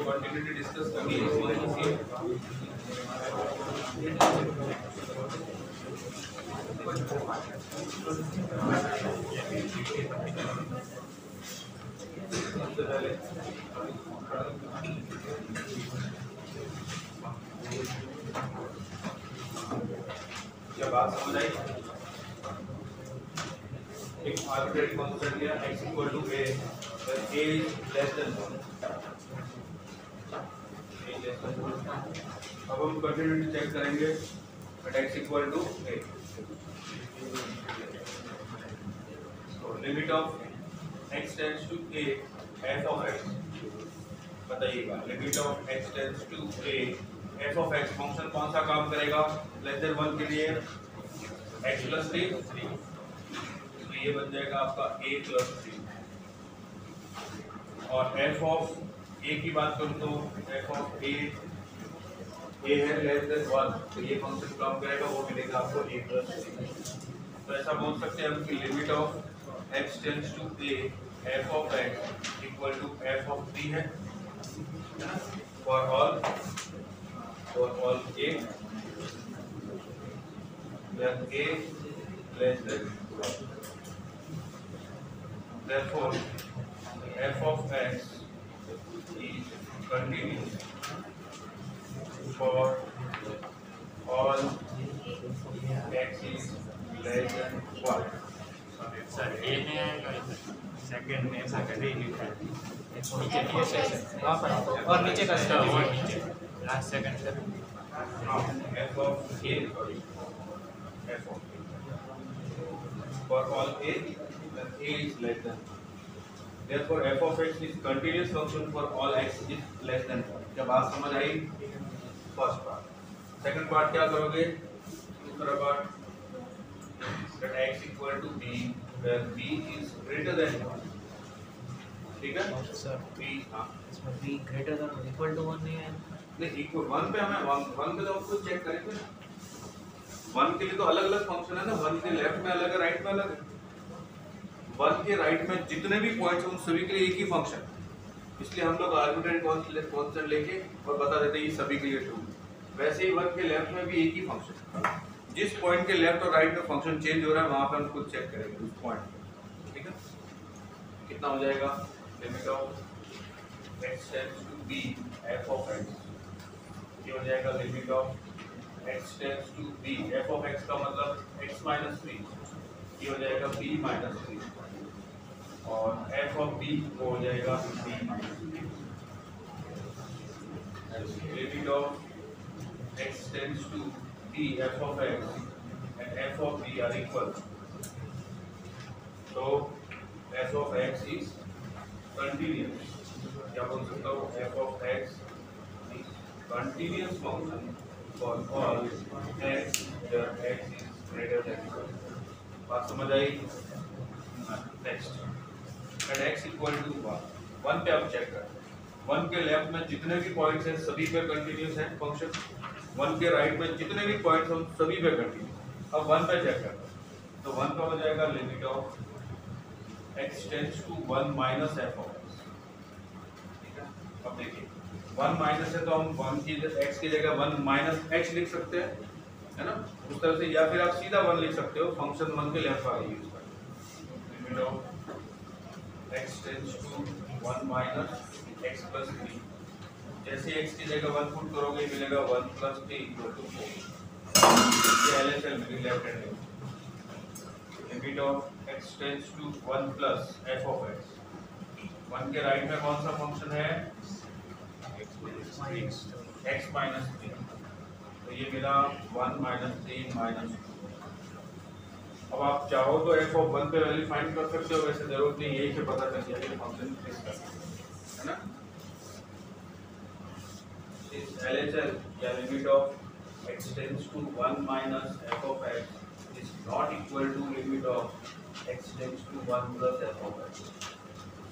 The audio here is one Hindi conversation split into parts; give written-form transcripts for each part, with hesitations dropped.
क्वांटिटी डिस्कस करनी है क्या बात समझ आई? एक आर्बिट्रेरी कांस्टेंट लिया x equal to a where a is less than 1. अब हम कंटिन्यूटी चेक करेंगे at x equal to a. तो limit of x tends to a f of x बताइएगा. Limit of x tends to a f of x function कौन सा काम करेगा? लेस देन 1 के लिए x प्लस 3, तो ये बन जाएगा आपका a प्लस 3. और f ऑफ a की बात करूँ तो f ऑफ a है लेस देन 1, तो ये फंक्शन काम करेगा, वो मिलेगा आपको a प्लस 3. तो ऐसा बोल सकते हैं हम कि limit of x tends to a f of x equal to f of 3 है ना, for all a where a less than 1. Therefore, f of x is continuous for all x is less than 1. Sir ए में आएगा सेकंड में सेकंडरी लिखा है नीचे वहाँ पर और नीचे का और नीचे last second sir. f of a f of a for all a then a is less than 1. Therefore f of x is continuous function for all x is less than 1. क्या बात समझ आई? First part. सेकंड पार्ट क्या करोगे? दूसरा part that x equal to b where b is greater than 1. ठीक है सर. b हाँ इसमें b greater than equal to 1 नहीं है. नहीं इक्वल 1 पे हमें 1 पे तो आपको चेक करेंगे ना. 1 के लिए तो अलग अलग फंक्शन है ना. 1 के लेफ्ट में अलग है, राइट में अलग है. 1 के राइट में जितने भी पॉइंट्स हैं उन सभी के लिए एक ही फंक्शन, इसलिए हम लोग आर्बिट्रेरी कांस्टेंट लेके और बता देते हैं ये सभी के लिए ट्रू. वैसे ही 1 के लेफ्ट में भी एक ही फंक्शन, जिस पॉइंट के लेफ्ट और राइट में फंक्शन चेंज हो रहा है वहां पे हम खुद चेक करेंगे उस पॉइंट. ठीक है, कितना हो जाएगा? Limit of x tends to b f of x, ये हो जाएगा limit of x tends to b f of x का मतलब x माइनस 3, ये हो जाएगा b माइनस 3, और f of b वो हो जाएगा b minus 3. Limit of x tends to b f of x and f of b are equal, so f of x is continuous. क्या बोल सकता हूँ? f of x is continuous function for all x where x is greater than 1. बात समझ आई? Next, at x equal to 1 पे आप चेक करें. 1 के लेफ्ट में जितने भी पॉइंट्स हैं सभी पे कंटिन्यूस है फंक्शन. 1 के राइट में जितने भी पॉइंट्स हैं सभी पे कंटिन्यूस. अब 1 पे चेक करते हैं, तो 1 का हो जाएगा limit of x tends to 1 minus f of x. ठीक है, अब देखिए 1 माइनस है तो हम 1 की x की जगह 1 माइनस h लिख सकते हैं, है ना, उस तरह से, या फिर आप सीधा 1 लिख सकते हो. फंक्शन 1 के लेफ्ट वाले यूज करें. Limit of x tends to 1 minus x plus 3. जैसे x की जगह 1 पुट करोगे मिलेगा 1 प्लस 3 इक्वल टू 4. ये LHL मिली left hand. Limit of x tends to 1 plus f of x. 1 के राइट में कौन सा फंक्शन है? x माइनस 3, तो ये मिला 1 माइनस 3 माइनस 2. अब आप चाहो तो f ऑफ 1 पे वैल्यू फाइंड कर सकते हो, वैसे जरूरत नहीं, यही से पता चल जाएगा फंक्शन किसका है ना. इस LHS या limit of x tends to 1 minus f of x is not equal to limit of x tends to 1 plus f of x.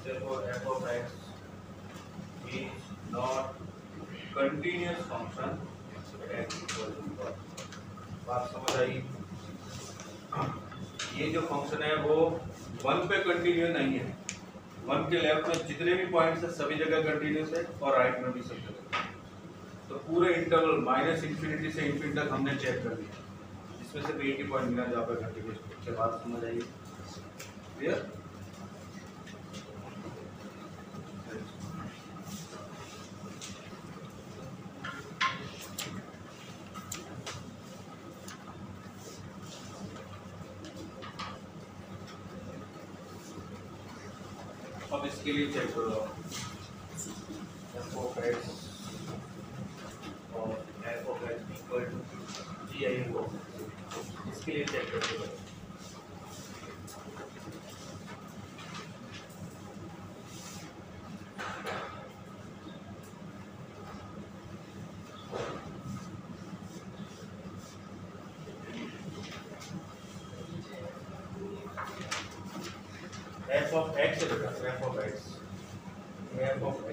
Therefore f of x is not continuous function at x equal to 1. बात समझ आई? ये जो फंक्शन है वो 1 पे कंटिन्यू नहीं है. 1 के लेफ्ट में जितने भी पॉइंट्स है सभी जगह कंटिन्यूस है और राइट में भी सब जगह. तो पूरे इंटरवल माइनस इंफिनिटी से इंफिनिटी तक हमने चेक कर लिया, जिसमें से एक ही पॉइंट मिला जहाँ पर कंटिन्यूस. इसके बाद समझ आइए. क्लियर? अब इसके लिए चेक करो f of x और f of x equal to gi को. इसके लिए चेक करते हैं. f of x है बेटा. f of x f of x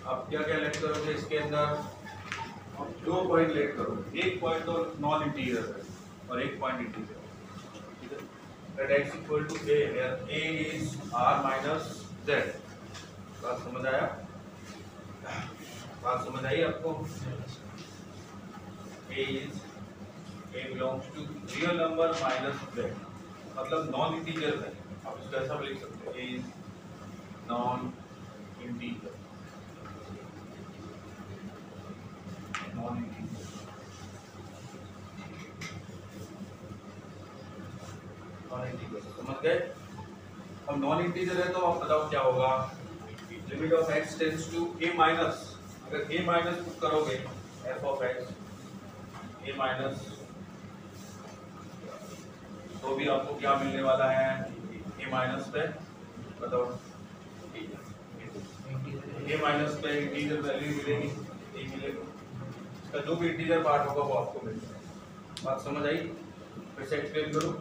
अब क्या क्या लेट करोगे इसके अंदर? अब 2 पॉइंट लेट करो. एक पॉइंट तो नॉन इंटीजर है और एक पॉइंट इंटीजर है. ठीक है. Let x equal to a where a is r minus z. बात समझ आया? बात समझ आई आपको? a belongs to real number minus z, मतलब नॉन इंटीजर है. आप इसको ऐसा भी लिख सकते हो, a is non integer. Non integer समझ गए? अब नॉन इंटीजर है तो आप बताओ क्या होगा. Limit of x tends to a minus. अगर a माइनस पुट करोगे f of x a minus, तो भी आपको क्या मिलने वाला है a माइनस पे? बताओ. a माइनस पे इंटीजर वैल्यू मिलेगी, a मिलेगा. इसका जो भी इंटीजर पार्ट होगा वो आपको मिल जाएगा. बात समझ आई? फिर से एक्सप्लेन करूं.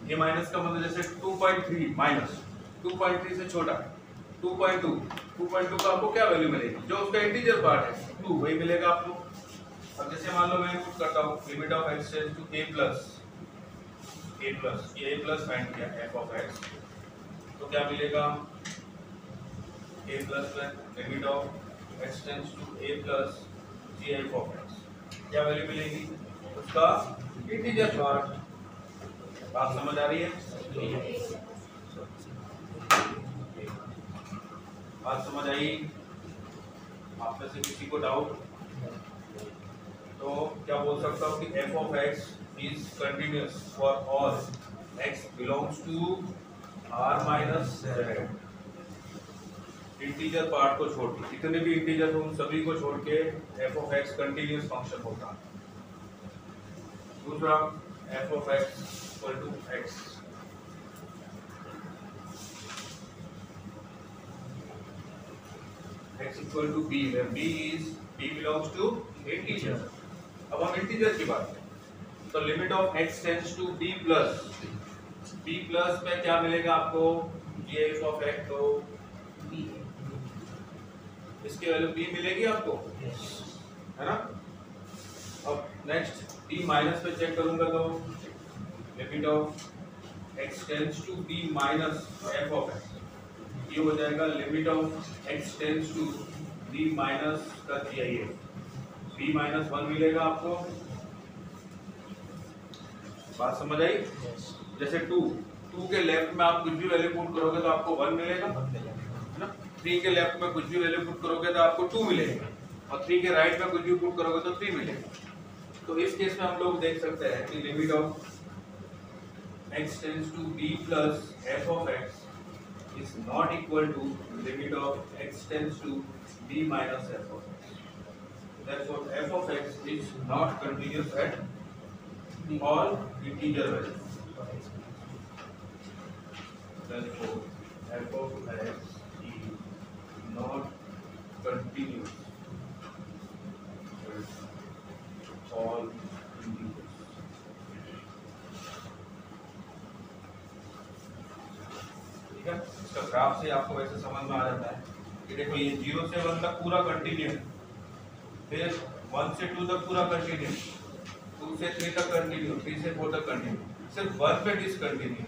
ये माइनस का मतलब जैसे 2.3 माइनस 2.3 से छोटा 2.2 का आपको क्या वैल्यू मिलेगी? जो उसका इंटीजर पार्ट है 2 वही मिलेगा आपको. अब जैसे मान लो मैं पुट करता हूँ limit of x tends to a plus find किया f of x, तो क्या मिलेगा? a प्लस में limit of x tends to a plus gi of x, क्या वैल्यू मिलेगी? उसका इंटीजर पार्ट. बात समझ आ रही है? बात समझ आई? आप में से किसी को डाउट? तो क्या बोल सकता हूँ कि f of x is continuous for all x belongs to r minus z. Integer part को छोड़ के, जितने भी इंटीजर हो उन सभी को छोड़ के f of x continuous function होता है. दूसरा f of x equal to x. x equal to b where b belongs to integer. अब हम इंटीजर की बात करें तो limit of x tends to b plus पे क्या मिलेगा आपको? ये एफ ऑफ एक्स तो इसकी वैल्यू b मिलेगी आपको, है ना। अब नेक्स्ट b माइनस पे चेक करूंगा तो limit of x tends to b minus f of x, ये हो जाएगा limit of x tends to b minus का दिया ये b माइनस 1 मिलेगा आपको। बात समझ आई? जैसे 2 के लेफ्ट में आप कुछ भी वैल्यू पुट करोगे तो आपको 1 मिलेगा, है ना। 3 के लेफ्ट में कुछ भी वैल्यू पुट करोगे तो आपको 2 मिलेगा, और 3 के राइट में कुछ भी पुट करोगे तो 3 मिलेगा। तो इस केस में हम लोग देख सकते हैं कि limit of x tends to b plus f of x is not equal to limit of x tends to b minus f of x. Therefore, f of x is not continuous at all integer values. Therefore, f of x is not continuous at all integers. ठीक है, इसका ग्राफ से आपको वैसे समझ में आ जाता है कि देखो ये 0 से 1 तक पूरा कंटिन्यू, फिर 1 से 2 तक पूरा कंटिन्यू, 2 से 3 तक कंटिन्यू, 3 से 4 तक कंटिन्यू, सिर्फ 1 पे डिसकंटिन्यू,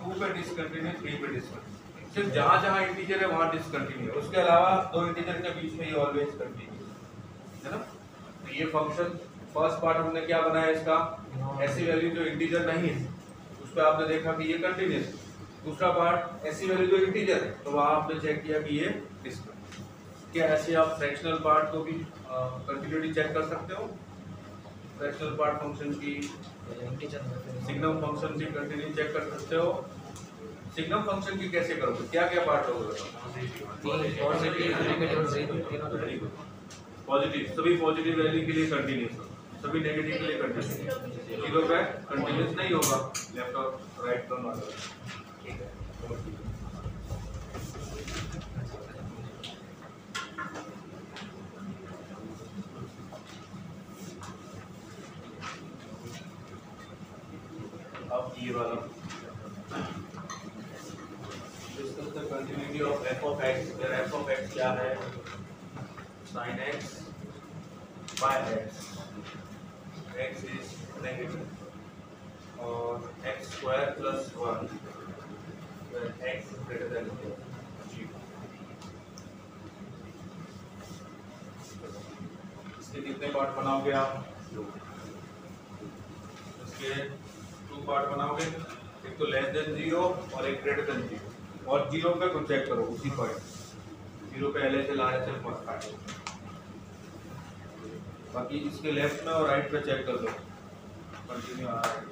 2 पे डिसकंटिन्यू, 3 पे डिसकंटिन्यू, सिर्फ जहाँ जहाँ इंटीजर है वहाँ डिसकंटिन्यू, उसके अलावा दो इंटीजर के बीच में ये ऑलवेज कंटिन्यू, है ना। तो ये फंक्शन फर्स्ट पार्ट हमने क्या बनाया इसका, ऐसी वैल्यू जो इंटीजर नहीं है उस पर आपने देखा कि ये कंटिन्यूस, दूसरा पार्ट ऐसी वैल्यू जो इंटीजर है तो वहाँ आपने चेक किया कि ये डिसकंटिन्यूस। क्या ऐसे आप फ्रैक्शनल पार्ट को भी कंटिन्यूटी चेक कर सकते हो, फ्रैक्शनल पार्ट फंक्शन की सिग्नम फंक्शन की कंटिन्यूटी चेक कर सकते हो। सिग्नम फंक्शन की कैसे करोगे, क्या क्या पार्ट लोगे? पॉजिटिव, सभी पॉजिटिव वैल्यू के लिए कंटिन्यूस, सभी नेगेटिव के लिए कंटिन्यूस, 0 पे कंटिन्यूस नहीं होगा, लेफ्ट और राइट दोनों अलग। ठीक है, अब ये वाला discuss the continuity of f of x, where f of x क्या है, sin x by x, x is negative, और x square plus 1 where x is greater than 0। इसके कितने पार्ट बनाओगे आप? इसके 2 पार्ट बनाओगे, एक तो लेस देन 0 और एक ग्रेटर देन 0, और 0 पे कुछ चेक करो उसी पॉइंट, 0 पे LHL RHL मत काटो, बाकी इसके लेफ्ट में और राइट पे चेक कर दो कंटिन्यू आ रहा है।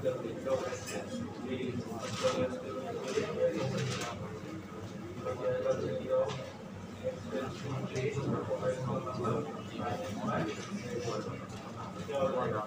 जब limit of x tends to a मतलब जाएगा limit of x tends to a क्या हो जाएगा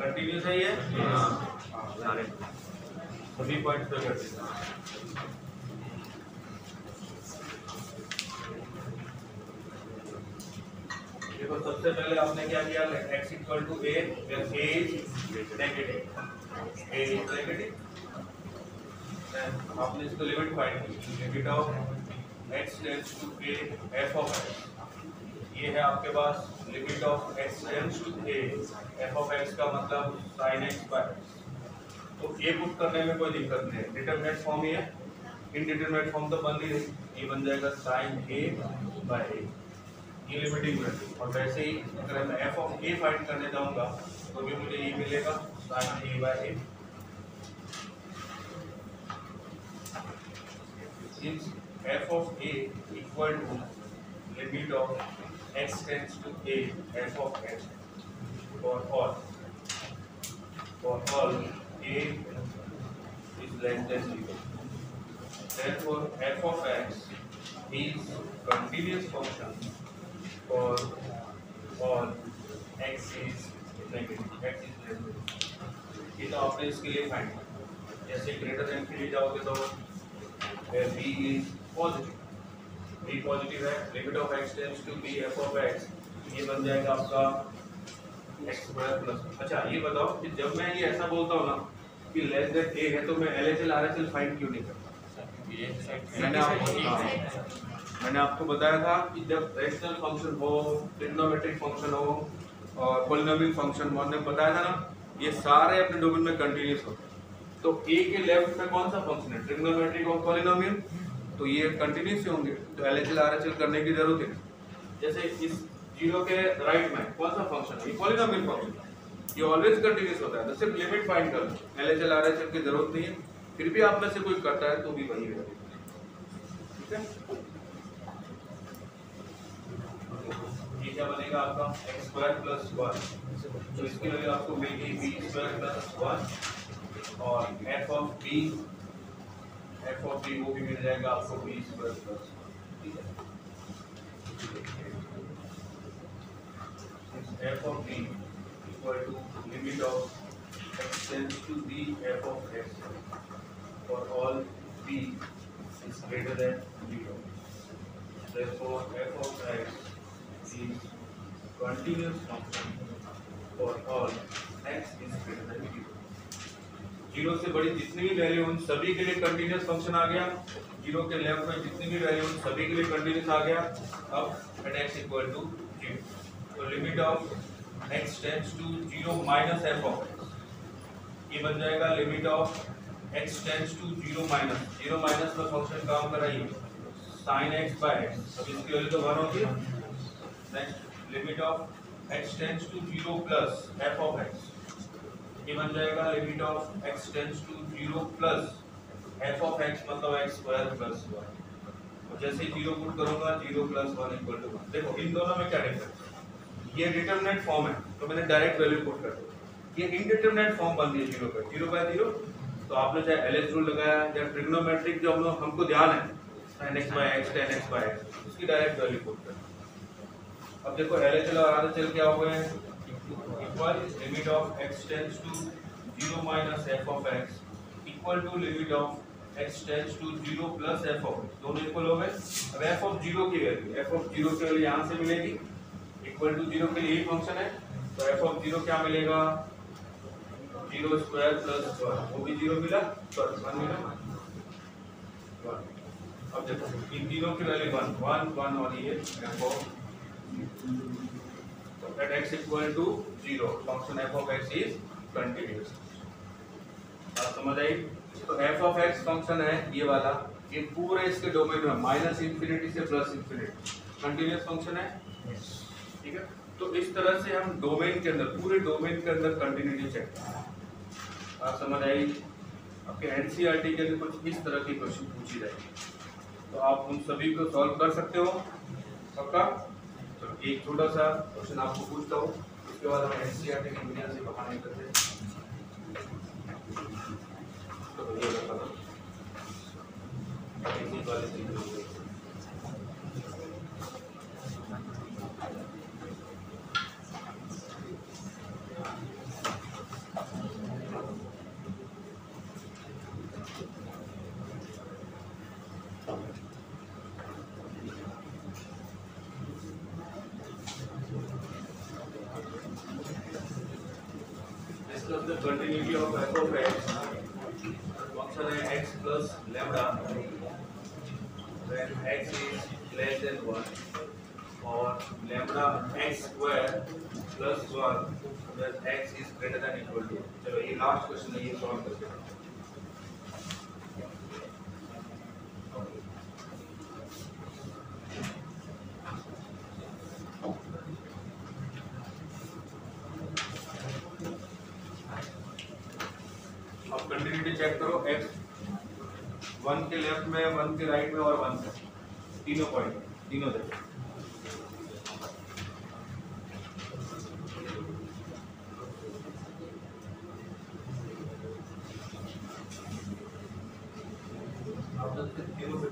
कंटिन्यूस है ये सारे सभी पॉइंट पे कर देना। देखो सबसे पहले आपने क्या किया x equal to a where a is negative आपने इसको लिमिट फाइंड की limit of x tends to a f of x ये है आपके पास limit of x tends to a f of x का मतलब sin x by x तो ये पुट करने में कोई दिक्कत नहीं है डिटरमिनेंट फॉर्म ही है इनडिटरमिनेंट फॉर्म तो बन नहीं रही ये बन जाएगा sin a by a ये लिमिटिंग वैल्यू और वैसे ही अगर मैं f ऑफ a फाइंड करने जाऊंगा तो भी मुझे ये मिलेगा sin a by a since f of a equal to limit of x tends to a f of x for all a is less than 0. Therefore, f of x is continuous function for all x is negative. X is less than. ये तो आपने इसके लिए फाइंड किया जैसे ग्रेटर देन के लिए जाओगे तो where b is positive. b positive है limit of x tends to b f of x ये बन जाएगा आपका x स्क्वायर प्लस। अच्छा ये बताओ कि जब मैं ये ऐसा बोलता हूँ ना कि लेस देन a है तो मैं LHL RHL फाइंड क्यों नहीं करता? मैंने आपको बताया था कि जब रैशनल फंक्शन हो ट्रिग्नोमेट्रिक फंक्शन हो और पॉलिनोमियल फंक्शन हो हमने बताया था ना ये सारे अपने डोमेन में कंटिन्यूस होते हैं तो a के लेफ्ट में कौन सा फंक्शन है ट्रिग्नोमेट्रिक और पॉलिनोमियल तो ये कंटिन्यूस होंगे तो LHL RHL करने की जरूरत है। जैसे इस जीरो के राइट में कौन सा फंक्शन है पॉलिनोमियल फंक्शन ये ऑलवेज कंटिन्यूस होता है तो सिर्फ लिमिट फाइंड कर लो LHL RHL की जरूरत नहीं है फिर भी आप में से कोई करता है तो भी वही है ठीक है। ये क्या बनेगा आपका x स्क्वायर प्लस 1 तो इसकी वजह आपको मिलेगी b स्क्वायर प्लस 1 और f ऑफ b वो भी मिल जाएगा आपको b स्क्वायर प्लस ठीक है। f of b equal to limit of x tends to b f of x for all b is greater than 0 therefore f of x is continuous function for all x is greater than 0 zero से बड़ी जितनी भी वैल्यू उन सभी के लिए कंटिन्यूस फंक्शन आ गया जीरो के लेफ्ट में जितनी भी वैल्यू उन सभी के लिए कंटिन्यूस आ गया अब एट x इक्वल टू 0 तो limit of x tends to 0 minus f of x ये बन जाएगा limit of x tends to 0 minus का फंक्शन काम कर रही है sin x by x अब इसकी वैल्यू तो 1 होगी next limit of x tends to 0 plus f of x ये बन जाएगा limit of x tends to 0 plus f of x मतलब x स्क्वायर प्लस 1 और जैसे ही 0 पुट करूंगा 0 प्लस 1 इक्वल टू 1 देखो इन दोनों में क्या डिफरेंस ये डिटरमिनेंट फॉर्म है तो मैंने डायरेक्ट वैल्यू पुट कर दी ये इंडिटरमिनेट फॉर्म बन रही है 0 पे 0 बाय 0। तो आपने चाहे एलएच रूल लगाया या ट्रिग्नोमेट्रिक जो हमको ध्यान है sin x by x tan x by x उसकी डायरेक्ट वैल्यू पुट कर। अब देखो एलएच और आरएचएल क्या हो गए equal limit of x tends to 0 minus f of x equal to limit of x tends to 0 plus f of x दोनों इक्वल हो गए। अब f of 0 की वैल्यू f of 0 की वैल्यू यहां से मिलेगी इक्वल टू 0 के लिए यही फंक्शन है। तो f of 0 क्या मिलेगा 0 स्क्वायर प्लस 1 वो भी 0 मिला तो 1 मिला 1। अब देखो इन तीनों की वैल्यू 1 1 1 और ये f of at x equal to 0 function f of x is continuous। बात समझ आई। तो f of x फंक्शन है ये वाला ये पूरे इसके डोमेन में माइनस इंफिनिटी से प्लस इंफिनिटी कंटीन्यूअस फंक्शन है ठीक है। तो इस तरह से हम डोमेन के अंदर पूरे डोमेन के अंदर कंटिन्यूटी चेक करते हैं। बात समझ आई। आपके एनसीईआरटी के लिए कुछ इस तरह की क्वेश्चन पूछी जाएगी तो आप उन सभी को सॉल्व कर सकते हो पक्का। तो एक छोटा सा क्वेश्चन आपको पूछता हूँ उसके बाद हम एनसीईआरटी की दुनिया से बाहर निकलते हैं। तो ये बता दो इसी वाले चीज the continuity of f of x function है x plus lambda when x is less than 1 और lambda x square plus 1 when x is greater than equal to। चलो ये लास्ट क्वेश्चन है ये सॉल्व करते हैं। कंटिन्यूटी चेक करो x 1 के लेफ्ट में 1 के राइट में और 1 पे तीनों पॉइंट तीनों देखो। आप देखते तीनों पे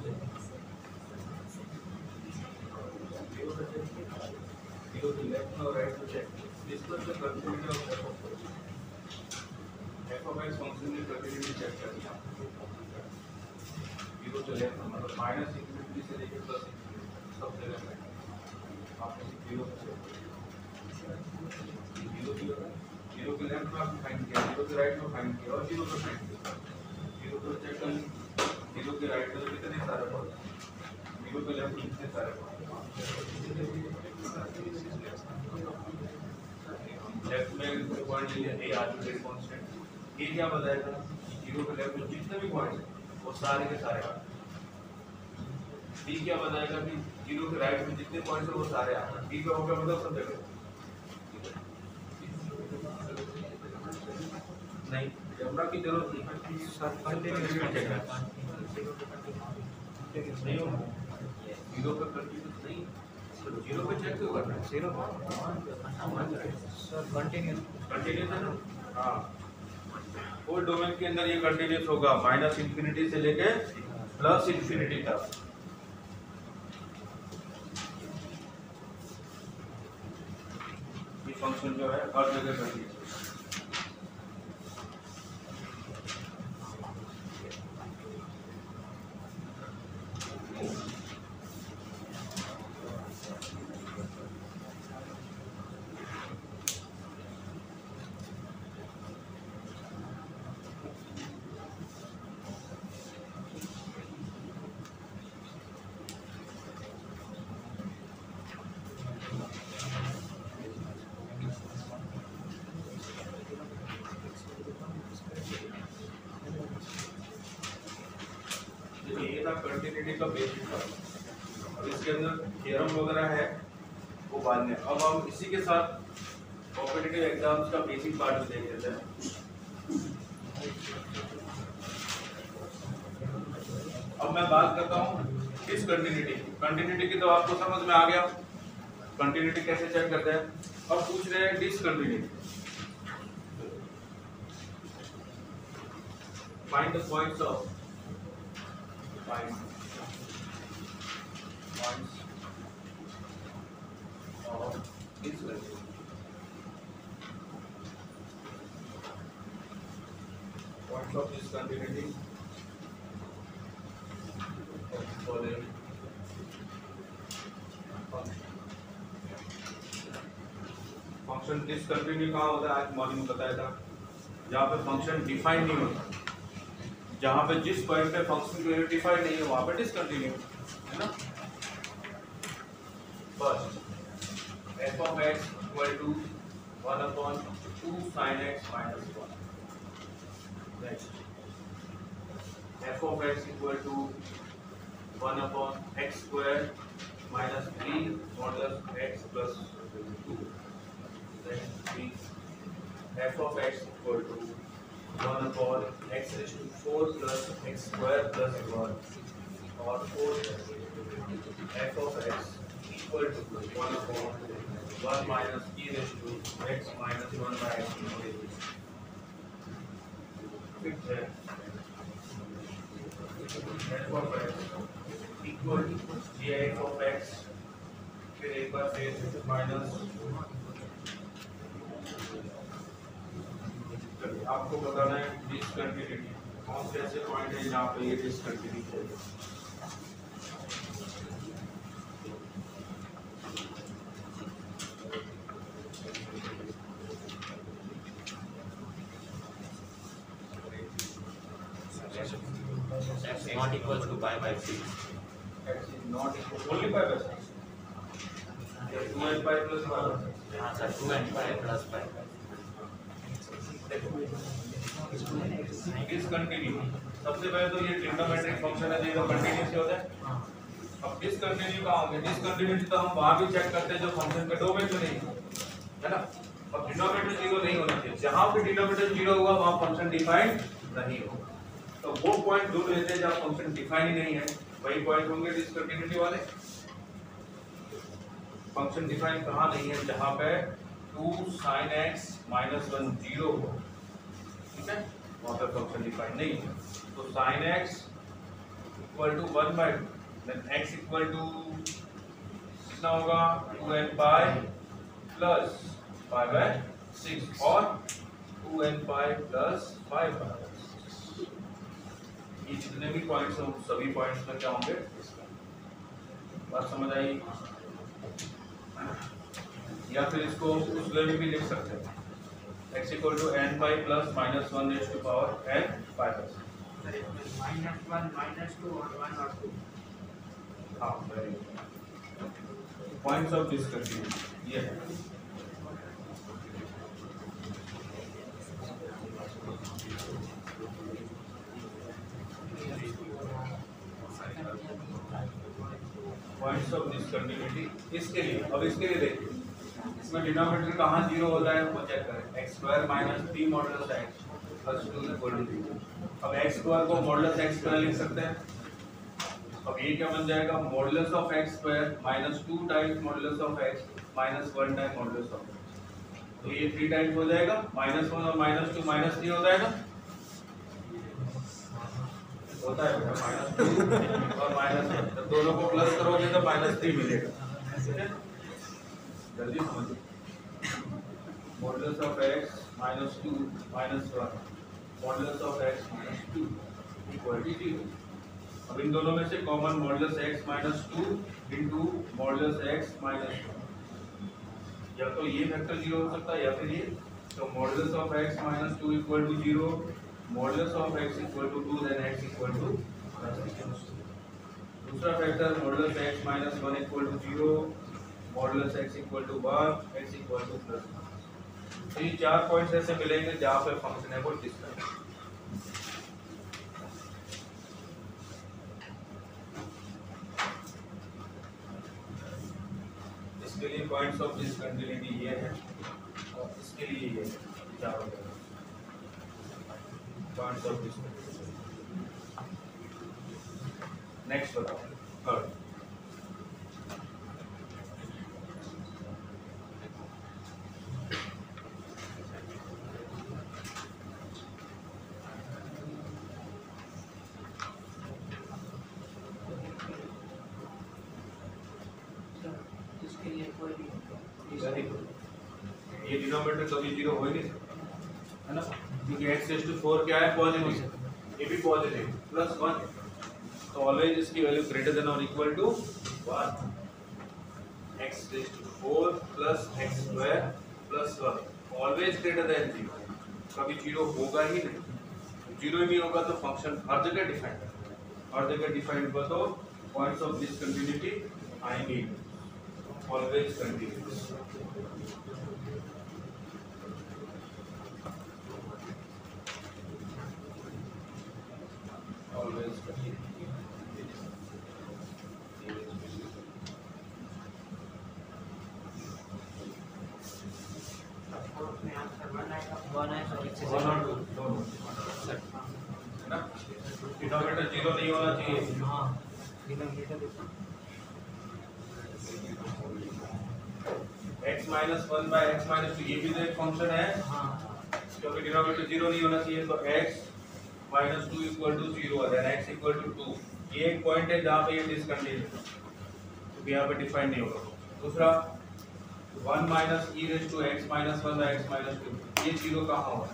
तीनों के लेफ्ट में और राइट में check discuss the continuity of f of x function की कंटिन्यूटी चेक करनी है। 0 से लेफ्ट मतलब माइनस इंफिनिटी से लेकर प्लस इंफिनिटी सब जगह पे आपने 0 से 0 के लेफ्ट में आपने फाइंड किया 0 के राइट में फाइंड किया और 0 पे फाइंड किया 0 पे चेक कर 0 के राइट में कितने सारे पॉइंट 0 के लेफ्ट में कितने सारे पॉइंट लेफ्ट में पॉइंट लिए a आर्बिट्रेरी कांस्टेंट ये क्या बताएगा 0 के लेफ्ट में जितने भी पॉइंट्स हैं वो सारे के सारे आ बी क्या बताएगा कि 0 के राइट में जितने पॉइंट्स हैं वो सारे आ बी का होगा मतलब सब जगह नहीं कैमरा की जरूरत नहीं नहीं होगा 0 पे कंटिन्यूस नहीं 0 पे चेक क्यों करना है 0 सर कंटिन्यूस है ना हाँ फुल डोमेन के अंदर ये कंटिन्यूस होगा माइनस इंफिनिटी से लेके प्लस इंफिनिटी तक। ये फंक्शन जो है हर जगह कंटिन्यूस कंटिन्यूटी का बेसिक था। अब इसके अंदर थ्योरम वगैरह है वो बाद में। अब हम इसी के साथ कॉम्पिटिटिव एग्जाम्स का बेसिक पार्ट भी देख लेते हैं। अब मैं बात करता हूँ किस कंटिन्यूटी की तो आपको समझ में आ गया कंटिन्यूटी कैसे चेक करते हैं। अब पूछ रहे हैं discontinuity. find the points of points of discontinuity. Points of discontinuity following function discontinue कहाँ होता है? आज मॉर्निंग में बताया था, जहाँ पे फंक्शन डिफाइन नहीं होता, जहाँ पे जिस पॉइंट पे फंक्शन की वैल्यू डिफाइन नहीं है वहाँ पे डिसकंटिन्यू है ना। First f of x equal to 1 upon 2 sin x minus 1. Next f of x equal to 1 upon x square minus 3 modulus x plus 2. Then f of x equal to 1 upon x raised to 4 plus x square plus 1 or 4 f of x equal to 1 upon 1 minus e raised to x minus 1 by x. Fifth है f of x equal to gf of x, फिर एक बार फिर माइनस, आपको बताना है डिसकंटिन्यूटी कौन से ऐसे पॉइंट है जहाँ पे ये डिसकंटिन्यूटी है। x not equal to pi by 6. x is not equal only pi by 6. 2 and pi plus pi by 6. हाँ sir 2 and pi plus pi. Discontinue सबसे पहले तो ये ट्रिग्नोमेट्रिक फंक्शन है जो कंटिन्यूस होता है। अब डिसकंटिन्यू कहाँ होंगे? डिसकंटिन्यूटी तो हम वहाँ भी चेक करते हैं जो फंक्शन के डोमेन में नहीं है ना। अब डिनोमिनेटर जीरो नहीं होना चाहिए, जहाँ पे डिनोमिनेटर जीरो होगा वहाँ फंक्शन डिफाइंड नहीं होगा। तो वो पॉइंट ढूंढ लेते हैं जहाँ फंक्शन डिफाइन ही नहीं है, वही पॉइंट होंगे डिसकंटिन्यूटी वाले। फंक्शन डिफाइन कहाँ नहीं है? जहाँ पे 2 sin x minus 1 0 हो, ठीक है, वहाँ पे फंक्शन डिफाइन नहीं है। तो sin x equal to 1 by 2, then x equal to कितना होगा? 2n pi plus pi by 6 और 2n pi plus 5 by 6। ये जितने भी पॉइंट्स हैं सभी पॉइंट्स में क्या होंगे? बात समझ आई? या फिर इसको उस वे में भी लिख सकते हैं, x equal to n pi plus minus 1 raised to power n pi plus -1 -2 और 1 और 2। हाँ, very good. Points of discontinuity ये है। पॉइंट्स ऑफ डिसकंटिन्यूटी इसके लिए, अब इसके लिए देखिए, इसमें डिनोमिनेटर कहाँ जीरो होता है वो चेक करें। x square minus 3 modulus x plus 2 equal to 0। अब x स्क्वायर को मॉडुलस x स्क्वायर लिख सकते हैं। अब ये क्या बन जाएगा? Modulus of x square minus 2 times modulus of x minus 1 time modulus of x। तो ये 3 टाइम्स हो जाएगा, -1 और -2 -3 हो जाएगा, होता है -2 और -1, जब दोनों को प्लस करोगे तो -3 मिलेगा। जल्दी समझो, modulus of x -2 -1 modulus of x -2 equal to 0। अब इन दोनों में से common modulus x -2 into modulus x -1, या तो ये वेक्टर 0 हो सकता है या फिर ये। तो modulus of x -2 equal to 0, modulus of x equal to 2, then x equal to +6। दूसरा factor modulus x -1 equal to 0, modulus x equal to 1, x equal to +1। तो ये 4 पॉइंट्स ऐसे मिलेंगे जहाँ पे फंक्शन है वो डिस्कंटिन्यूअस। इसके लिए पॉइंट्स ऑफ डिसकंटिन्यूटी ये है और इसके लिए ये है, चारों पॉइंट्स ऑफ डिसकंटिन्यूटी। नेक्स्ट बताओ, थर्ड। Very good. ये डिनोमिनेटर कभी जीरो हो ही नहीं सकता, है ना, क्योंकि x रेज़ टू 4 क्या है, पॉजिटिव, ये भी पॉजिटिव प्लस 1, तो ऑलवेज इसकी वैल्यू ग्रेटर देन और equal to 1। x raise to 4 plus x square plus 1 always greater than 0, कभी जीरो होगा ही नहीं। जीरो ही नहीं होगा तो फंक्शन हर जगह डिफाइंड है, हर जगह डिफाइंड हुआ तो पॉइंट्स ऑफ डिसकंटिन्यूटी आएंगे, ऑलवेज कंटिन्यूअस। ऑलवेज में आंसर 1 आएगा। 1 है तो इससे वन और टू दोनों, है ना, डिनोमिनेटर जीरो नहीं होना चाहिए। हाँ denominator x minus 1 by x minus 2 ये भी तो एक फंक्शन है, हाँ क्योंकि डिनोमिनेटर जीरो नहीं होना चाहिए, तो x माइनस 2 इक्वल टू 0 है, देन x इक्वल टू 2। ये एक पॉइंट है जहाँ पे ये डिसकंटिन्यूअस, तो यहाँ पे डिफाइन नहीं होगा। दूसरा 1 minus e raise to x minus 1 by x minus 2, ये जीरो कहाँ होगा,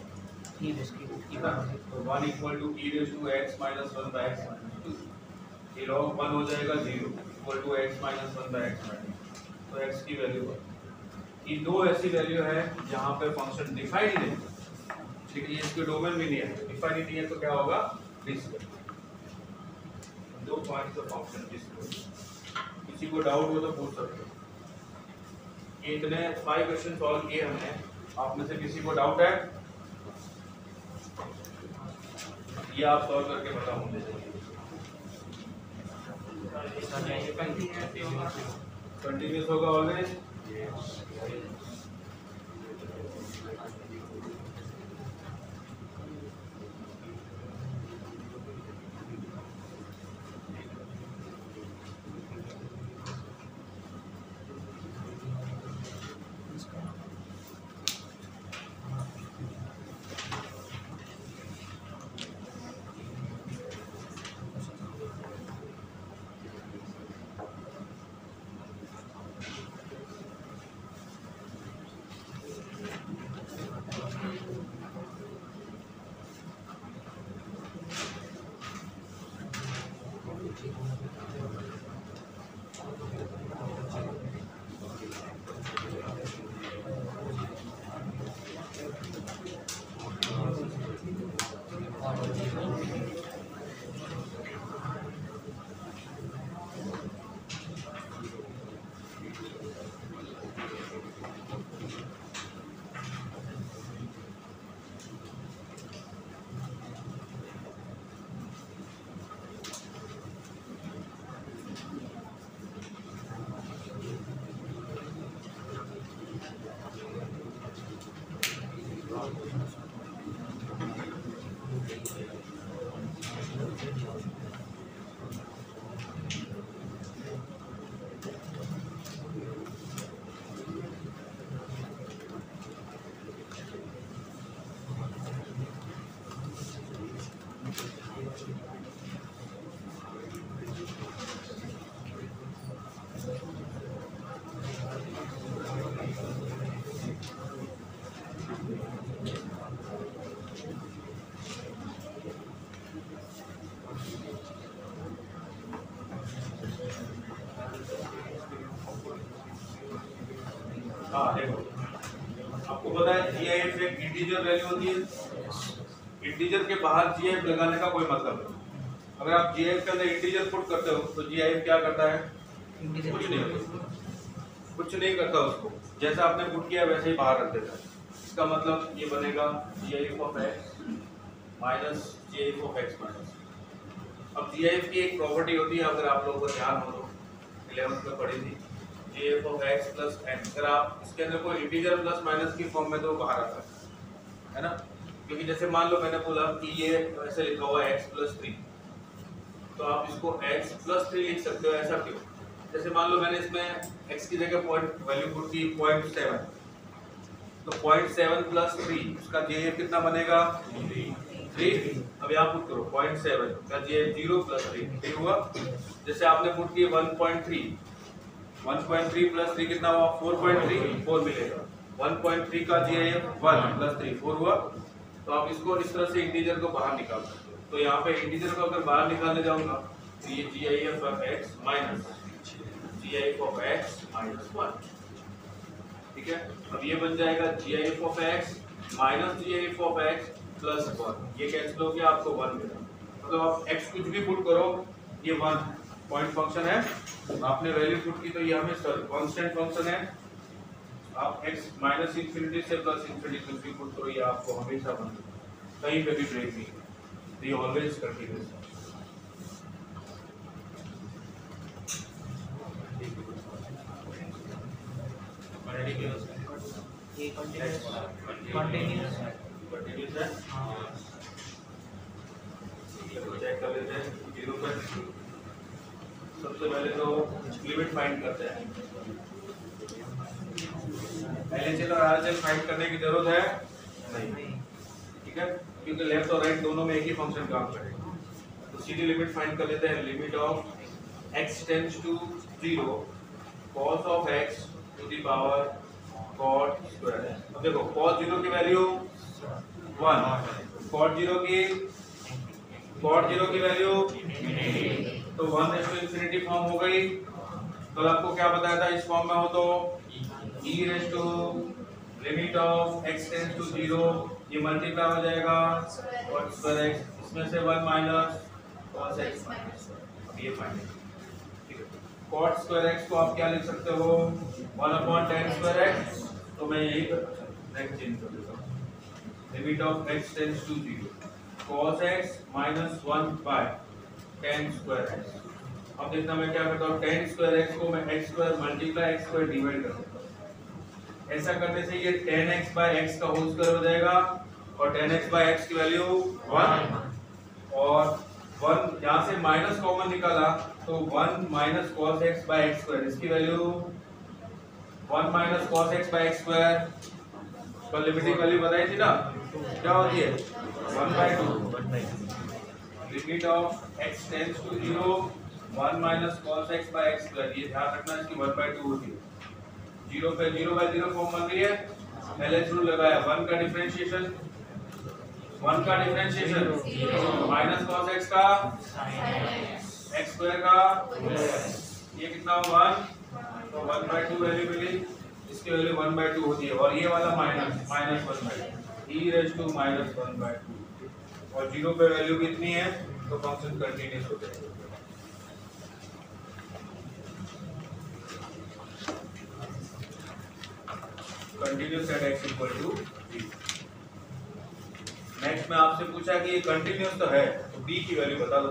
ये इसकी तो 1 equal to e raise to x minus 1 by x minus 2, ये log 1 हो जाएगा 0 equal to x minus 1 by x minus, तो x की वैल्यू है। ये दो ऐसी वैल्यू है जहाँ पे फंक्शन डिफाइन ही नहीं, लेकिन ये इसके डोमेन में नहीं है, डिफाइन ही नहीं है, तो क्या होगा, डिस्क्रिट। दो पॉइंट्स का फंक्शन डिस्क्रिट। किसी को डाउट हो तो पूछ सकते हो। ये इतने 5 क्वेश्चन सॉल्व किए हमने, आप में से किसी को डाउट है, ये आप सॉल्व करके बताओ मुझे। कंटिन्यूअस होगा ऑलवेज, हाँ देखो, आपको पता है GIF एक इंटीजर वैल्यू होती है, इंटीजर के बाहर GIF लगाने का कोई मतलब नहीं। अगर आप GIF के अंदर इंटीजर पुट करते हो तो GIF क्या करता है, कुछ नहीं होता, कुछ नहीं करता उसको, जैसा आपने पुट किया वैसे ही बाहर रख देता है। इसका मतलब ये बनेगा GIF of x minus GIF of x minus. अब GIF की एक प्रॉपर्टी होती है, अगर आप लोगों को ध्यान हो तो 11th में पढ़ी थी, GIF of x plus n। अगर आप इसके अंदर कोई इंटीजर प्लस माइनस की फॉर्म में तो बाहर आता है ना, क्योंकि जैसे मान लो मैंने बोला कि ये ऐसे लिखा हुआ है x प्लस 3, तो आप इसको x प्लस 3 लिख सकते हो। ऐसा क्यों, जैसे मान लो मैंने इसमें x की जगह पॉइंट वैल्यू पुट की 0.7, तो 0.7 प्लस 3 उसका GIF कितना बनेगा 3। अब यहाँ पुट करो 0.7 का GIF 0 प्लस 3 हुआ। जैसे आपने पुट की 1.3, 1.3 प्लस 3 कितना हुआ 4.3 4 मिलेगा 1.3 का GIF 1 प्लस 3 4 हुआ। तो आप इसको इस तरह से इंटीजर को बाहर निकाल सकते हो। तो यहाँ पे इंटीजर को अगर बाहर निकालने जाऊंगा तो ये GIF of x minus GIF of x minus 1, ठीक है। अब ये बन जाएगा GIF of x minus GIF of x plus 1, ये कैंसिल हो गया, आपको 1 मिला। मतलब आप x कुछ भी पुट करो ये 1 पॉइंट फंक्शन है, आपने वैल्यू पुट की तो ये हमेशा कांस्टेंट फंक्शन है। आप x माइनस इंफिनिटी से प्लस इंफिनिटी कुछ भी पुट करो ये आपको हमेशा 1 मिलेगा, कहीं पे भी ब्रेक नहीं, ये ऑलवेज कंटीन्यूअस है। ये कंटिन्यूअस है। चेक कर लेते हैं 0 पर। सबसे पहले तो लिमिट फाइंड करते हैं। LHS और RHS फाइंड करने की जरूरत है नहीं, ठीक है, क्योंकि लेफ्ट और राइट दोनों में एक ही फंक्शन काम करेगा। तो सीधी लिमिट फाइंड कर लेते हैं। Limit of x tends to 0 cos of x to the power cot square. अब देखो cos 0 की वैल्यू 1, cot 0 की वैल्यू तो 1:∞ फॉर्म हो गई। कल आपको क्या बताया था, इस फॉर्म में हो तो e raise to limit of x tends to 0, ये मल्टीप्लाई हो जाएगा cot स्क्वायर x, इसमें से 1 माइनस cos x। अब ये फाइंड, ठीक है। cot स्क्वायर x को आप क्या लिख सकते हो 1/tan स्क्वायर x, तो मैं यही नेक्स्ट चेंज कर देता हूँ। Limit of x tends to 0 cos x minus 1/tan square x। अब देखना मैं क्या करता हूँ, tan स्क्वायर x को मैं x square multiply x square divide कर देता हूँ। ऐसा करने से ये tan x बाय x का होल स्क्वायर हो जाएगा और tan x बाय x की वैल्यू 1 और 1 यहाँ से माइनस कॉमन निकाला तो 1 minus cos x by x square, इसकी value 1 minus cos x by x square. कल लिमिटिंग वैल्यू बताई थी ना, क्या होती है 1/2। Limit of x tends to 0 1 minus cos x by x square, ये ध्यान रखना इसकी 1/2 होती है। 0 पे 0/0 फॉर्म बन रही है, LHS रूल लगाया 1 का डिफरेंशिएशन माइनस cos x का x स्क्वायर का ये कितना 1, तो 1/2 वैल्यू मिली, इसकी वैल्यू 1/2 होती है। और ये वाला माइनस 1/2 e रेज़ टू -1/2 और 0 पे वैल्यू कितनी है तो फंक्शन कंटीन्यूअस हो जाएगा। Continuous at x equal to 0। Next में आपसे पूछा कि ये कंटीन्यूअस तो है तो b की वैल्यू बता दो।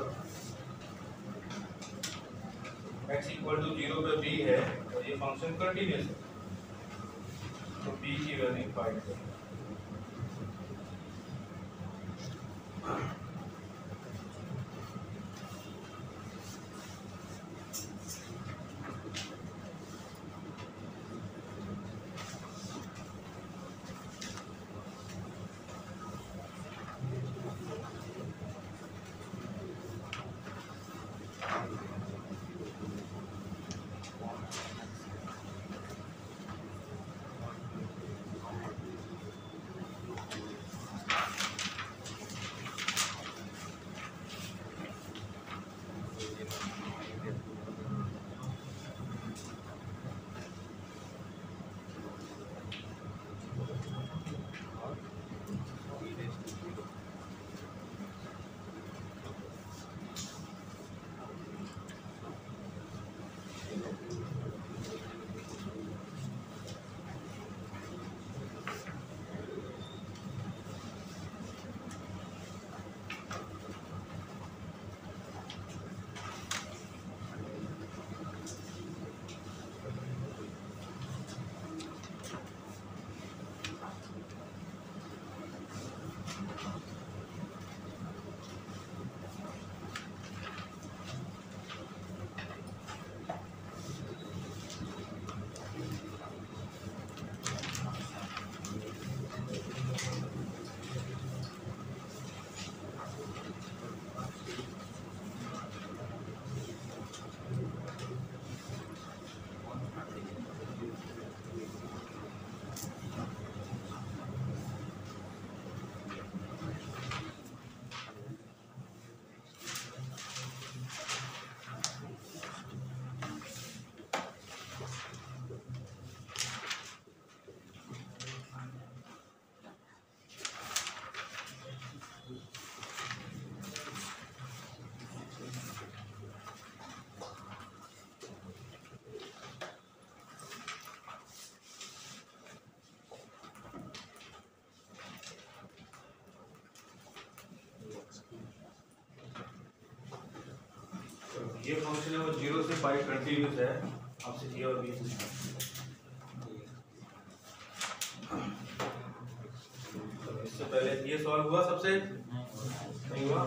x इक्वल टू 0 पे b है और ये फंक्शन कंटीन्यूअस है, तो b की वैल्यू फाइंड करो। ये फंक्शन है वो 0 से पाई कंटिन्यूस है, आपसे ए और बी पूछना है। तो इससे पहले ये सॉल्व हुआ सबसे, नहीं हुआ?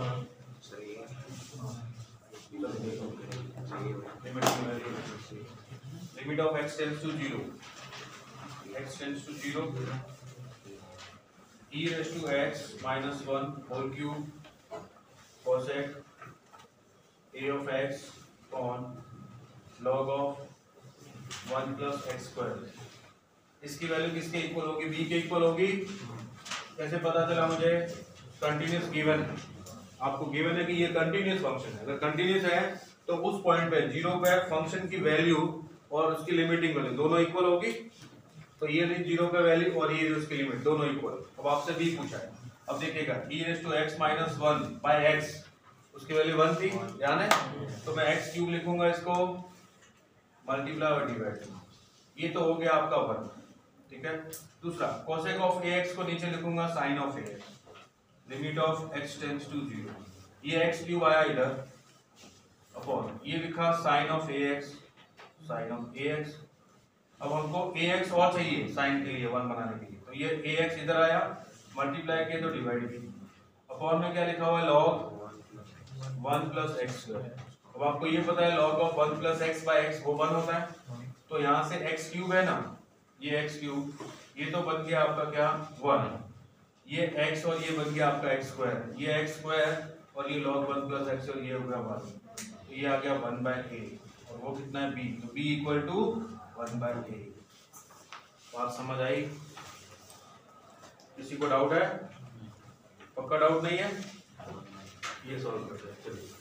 Limit of x tends to 0, x tends to 0, e raised to x minus 1 whole cube cosec a of x on log of 1 plus x square। इसकी वैल्यू किसके इक्वल होगी? b के इक्वल होगी। कैसे पता चला मुझे? कंटिन्यूस गिवन है, आपको गिवन है कि ये कंटिन्यूस फंक्शन है। अगर कंटिन्यूस है तो उस पॉइंट पे 0 पे फंक्शन की वैल्यू और उसकी लिमिटिंग वैल्यू दोनों इक्वल होगी। तो ये रही 0 पे वैल्यू और ये उसकी लिमिट दोनों इक्वल। अब आपसे b पूछा है, अब देखिएगा e raised to x minus 1 by x, उसकी वैल्यू 1 थी, ध्यान है? तो मैं x क्यूब लिखूंगा, इसको मल्टीप्लाई और डिवाइड, ये तो हो गया आपका 1, ठीक है। दूसरा cosec of ax को नीचे लिखूंगा sin of ax, limit of x tends to 0, ये x क्यूब आया इधर अपॉन ये लिखा sin of ax, sin of ax। अब हमको ax और चाहिए sin के लिए 1 बनाने के लिए, तो ये ax इधर आया, मल्टीप्लाई किया तो डिवाइड भी, अपॉन में क्या लिखा हुआ है log 1 plus x square। अब आपको ये पता है log of 1 plus x by x वो 1 होता है, तो यहाँ से x क्यूब है ना, ये x क्यूब, ये तो बन गया आपका क्या 1, ये x और ये बन गया आपका x स्क्वायर, ये x स्क्वायर और ये log 1 plus x और ये हो गया 1, तो ये आ गया 1 by a और वो कितना है b, तो b equal to 1 by a। बात समझ आई? किसी को डाउट है? पक्का डाउट नहीं है? ये सॉल्व करते हैं, चलिए।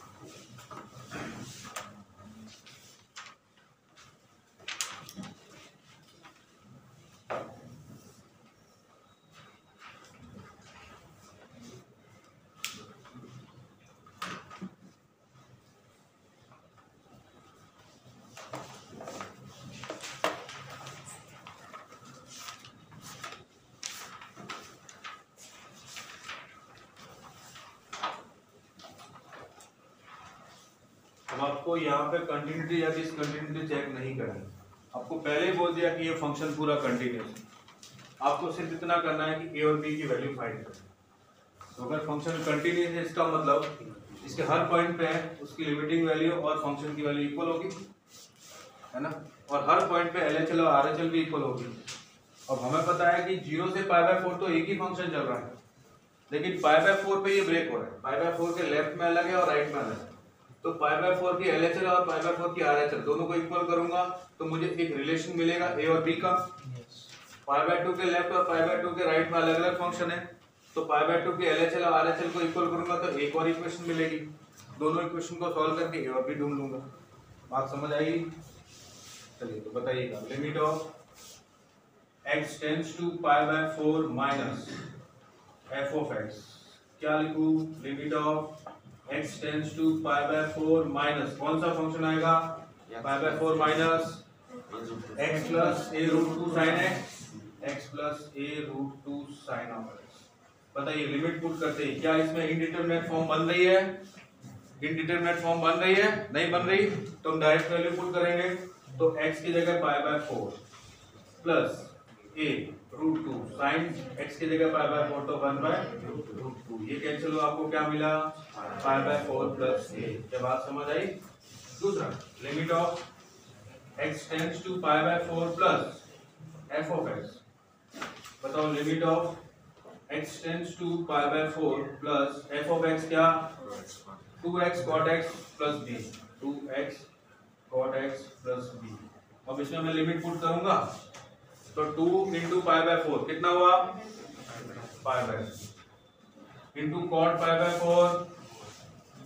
अब आपको यहाँ पे कंटिन्यूटी या डिसकंटिन्यूटी चेक नहीं करनी, आपको पहले ही बोल दिया कि ये फंक्शन पूरा कंटिन्यूस है, आपको सिर्फ इतना करना है कि a और b की वैल्यू फाइंड करना। तो अगर फंक्शन कंटिन्यूस है इसका मतलब इसके हर पॉइंट पे उसकी लिमिटिंग वैल्यू और फंक्शन की वैल्यू इक्वल होगी, है ना, और हर पॉइंट पे LHL और RHL भी इक्वल होगी। अब हमें पता है कि 0 से π/4 तो एक ही फंक्शन चल रहा है, लेकिन π/4 पे ये ब्रेक हो रहा है, π/4 के लेफ्ट में अलग है और राइट में अलग है, तो π/4 की LHL और π/4 की RHL दोनों को इक्वल करूंगा तो मुझे एक रिलेशन मिलेगा a और b का। π/2 के लेफ्ट और π/2 के राइट में अलग अलग फंक्शन है, तो π/2 की LHL और RHL को इक्वल करूंगा तो एक और इक्वेशन मिलेगी, दोनों इक्वेशन को सॉल्व करके a और b ढूंढ लूंगा। बात समझ आई? चलिए तो बताइएगा, limit of x tends to π/4 minus f of x, क्या लिखूं? Limit of x tends to π/4 minus कौन सा फंक्शन आएगा? π/4 minus x plus a root 2 sin x plus a root 2 sin of x। बताइए लिमिट पुट करते हैं, क्या इसमें इनडिटरमिनेट फॉर्म बन रही है? इनडिटरमिनेट फॉर्म बन रही है? नहीं बन रही, तो हम डायरेक्ट वैल्यू पुट करेंगे, तो x की जगह π/4 plus a root 2 sin x की जगह π/4 तो 1/√2, ये कैंसिल हुआ, आपको क्या मिला? π/4 प्लस a। क्या बात समझ आई? दूसरा limit of x tends to π/4 plus f of x, बताओ limit of x tends to π/4 plus f of x क्या? 2x cot x plus b, 2x cot x plus b। अब इसमें मैं लिमिट पुट करूंगा तो 2 इंटू π/4 कितना हुआ? π/4 into cot π/4,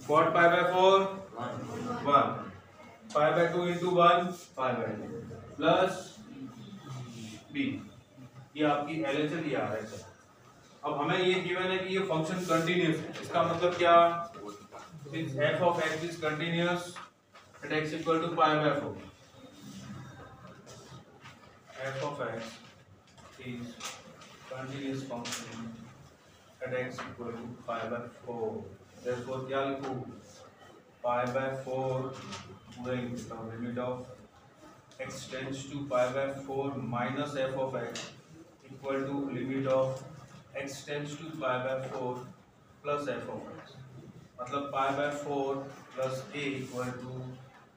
cot π/4 1, π/2 into 1 π/2 plus b, ये आपकी LHL ये RHL। अब हमें ये गिवन है कि ये फंक्शन कंटिन्यूस है, इसका मतलब क्या? Since f of x is continuous at x equal to π/4, f of x is continuous function at x equal to π/4, therefore क्या लिखूं? π/4 पूरा लिख देता हूँ, limit of x tends to π/4 minus f of x equal to limit of x tends to π/4 plus f of x, मतलब π/4 plus a equal to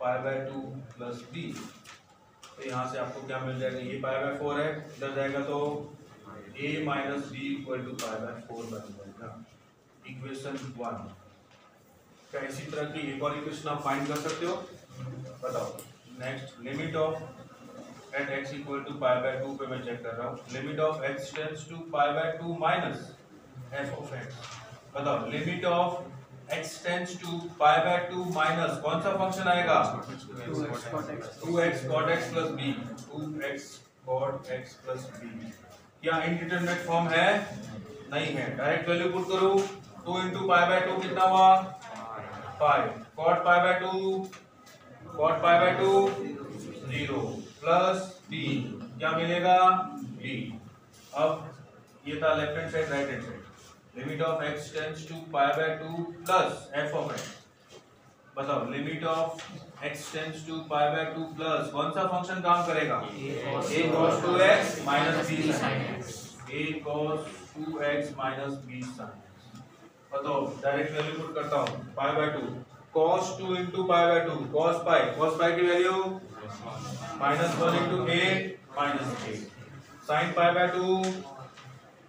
π/2 plus b। तो यहाँ से आपको क्या मिल जाएगा, ये π/4 है, इधर जाएगा तो a minus b equal to π/4 बन जाएगा, इक्वेशन 1। क्या इसी तरह की एक और इक्वेशन आप फाइंड कर सकते हो, बताओ। Next, limit of at x equal to π/2 पे मैं चेक कर रहा हूँ, limit of x tends to π/2 minus f of x, बताओ limit of x tends to π/2 minus कौन सा फंक्शन आएगा, 2x cot x plus b, 2x cot x plus b। क्या इंडिटरमिनेट फॉर्म है, नहीं है, डायरेक्ट वैल्यू पुट करो, 2 into π/2 कितना हुआ 5, cot π/2 0 प्लस b, क्या मिलेगा b। अब ये था left hand side, right hand side, limit of x tends to π/2 plus f of x, बताओ limit of x tends to π/2 plus कौन सा फंक्शन काम करेगा, a cos 2x minus b sin x, a cos 2x minus b sin x। बताओ डायरेक्ट वैल्यू पुट करता हूँ, π/2 cos 2 into π/2 cos pi की value minus 1 into a minus a, sin π/2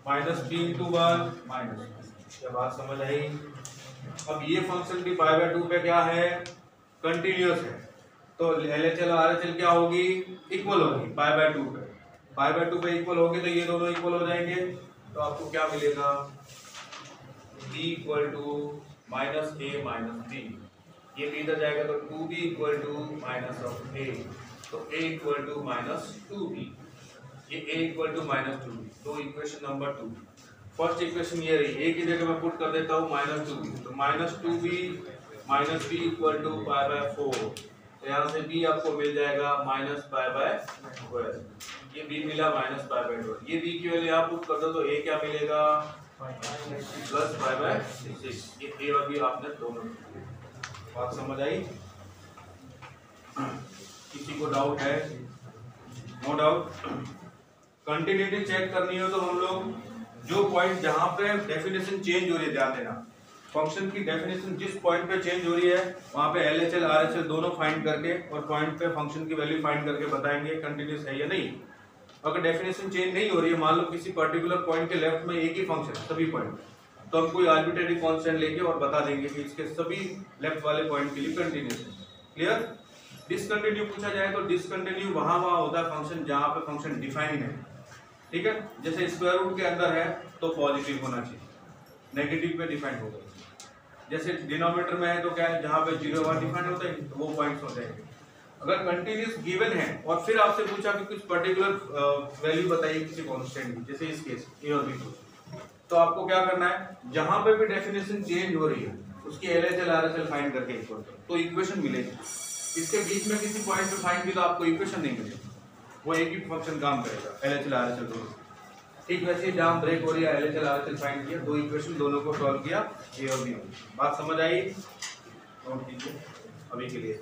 minus b into 1 minus. क्या बात समझ आई। अब ये फंक्शन भी π/2 पे क्या है, कंटिन्यूअस है, तो LHL और RHL क्या होगी, इक्वल होगी π/2 पे, π/2 पे इक्वल होगी तो ये दोनों इक्वल हो जाएंगे, तो आपको क्या मिलेगा, b equal to minus a minus b, ये भी इधर जाएगा तो 2b equal to minus of a, तो a equal to minus 2b, ये a equal to minus 2b। तो इक्वेशन नंबर 2, फर्स्ट इक्वेशन ये रही, a की जगह मैं पुट कर देता हूँ माइनस 2b, तो minus 2b minus b equal to π/4, तो यहाँ से b आपको मिल जाएगा माइनस π/12, ये b मिला माइनस π/12, ये b की वैल्यू यहाँ पुट कर दो तो a क्या मिलेगा प्लस π/6, ये a और b आपने दोनों। बात समझ आई, किसी को डाउट है, नो डाउट। कंटिन्यूटी चेक करनी हो तो हम लोग जो पॉइंट जहां पे डेफिनेशन चेंज हो रही है, ध्यान देना, फंक्शन की डेफिनेशन जिस पॉइंट पे चेंज हो रही है वहां पे LHL RHL दोनों फाइंड करके और पॉइंट पे फंक्शन की वैल्यू फाइंड करके बताएंगे कंटिन्यूस है या नहीं। अगर डेफिनेशन चेंज नहीं हो रही है, मान लो किसी पर्टिकुलर पॉइंट के लेफ्ट में एक ही फंक्शन है सभी पॉइंट, तो हम कोई आर्बिट्रेरी कांस्टेंट लेके और बता देंगे कि इसके सभी लेफ्ट वाले पॉइंट के लिए कंटिन्यूस है। क्लियर। डिसकंटिन्यू पूछा जाए तो डिसकंटिन्यू वहां होता है फंक्शन जहां पे फंक्शन डिफाइन है, ठीक है, जैसे स्क्वायर रूट के अंदर है तो पॉजिटिव होना चाहिए, नेगेटिव पे डिफाइन होगा। जैसे डिनोमिनेटर में है तो क्या है, जहां पे 0 1 डिफाइन होता है तो वो पॉइंट्स हो जाएंगे। अगर कंटिन्यूस गिवन है और फिर आपसे पूछा कि कुछ पर्टिकुलर वैल्यू बताइए किसी कांस्टेंट की, जैसे इस केस ए और बी, तो आपको क्या करना है, जहां पे भी डेफिनेशन चेंज हो रही है उसकी LHL RHL फाइंड करके इक्वल करो तो इक्वेशन मिलेगी। इसके बीच में किसी पॉइंट पे फाइंड की तो आपको इक्वेशन नहीं मिलेगी, वो एक ही फंक्शन काम करेगा LHL RHL दोनों। ठीक वैसे जहां ब्रेक हो रही है LHL RHL फाइंड किया, दो इक्वेशन दोनों को सॉल्व किया, ए और बी। बात समझ आई, नोट कीजिए अभी के लिए।